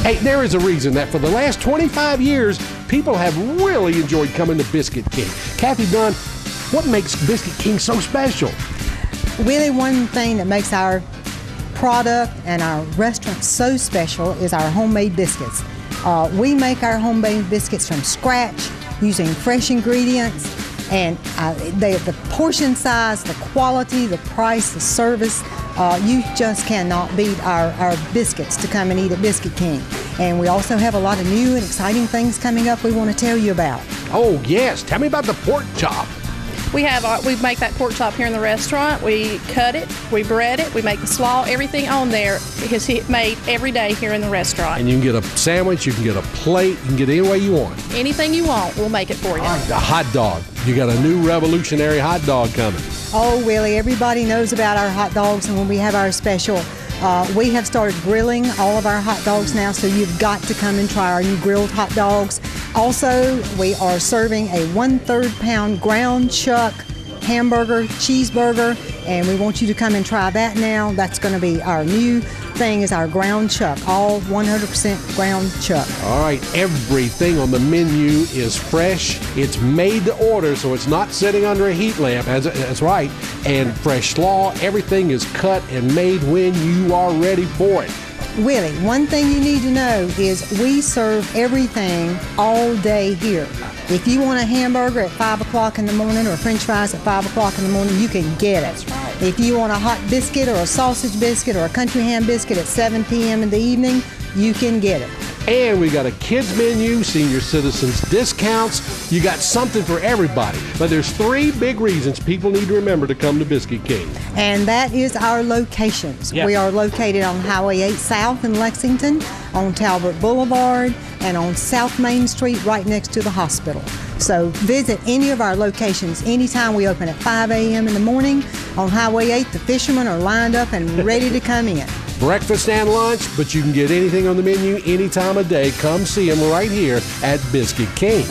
Hey, there is a reason that for the last 25 years, people have really enjoyed coming to Biscuit King. Kathy Dunn, what makes Biscuit King so special? Really, one thing that makes our product and our restaurant so special is our homemade biscuits. We make our homemade biscuits from scratch using fresh ingredients, and the portion size, the quality, the price, the service, you just cannot beat our biscuits to come and eat at Biscuit King. And we also have a lot of new and exciting things coming up we want to tell you about. Oh yes, tell me about the pork chop. We make that pork chop here in the restaurant. We cut it, we bread it, we make the slaw, everything on there is made every day here in the restaurant. And you can get a sandwich, you can get a plate, you can get any way you want. Anything you want, we'll make it for you. The hot dog. You got a new revolutionary hot dog coming. Oh, Willie, everybody knows about our hot dogs, and when we have our special, we have started grilling all of our hot dogs now, so you've got to come and try our new grilled hot dogs. Also, we are serving a 1/3 pound ground chuck hamburger, cheeseburger, and we want you to come and try that now. That's going to be our new thing, is our ground chuck, all 100% ground chuck. All right, everything on the menu is fresh. It's made to order, so it's not sitting under a heat lamp. That's right. And fresh slaw, everything is cut and made when you are ready for it. Willie, one thing you need to know is we serve everything all day here. If you want a hamburger at 5 o'clock in the morning or french fries at 5 o'clock in the morning, you can get it. That's right. If you want a hot biscuit or a sausage biscuit or a country ham biscuit at 7 p.m. in the evening, you can get it. And we got a kids menu, senior citizens discounts. You got something for everybody. But there's 3 big reasons people need to remember to come to Biscuit King. And that is our locations. Yeah. We are located on Highway 8 South in Lexington, on Talbot Boulevard, and on South Main Street right next to the hospital. So visit any of our locations anytime. We open at 5 a.m. in the morning. On Highway 8, the fishermen are lined up and ready to come in. Breakfast and lunch, but you can get anything on the menu any time of day. Come see them right here at Biscuit King.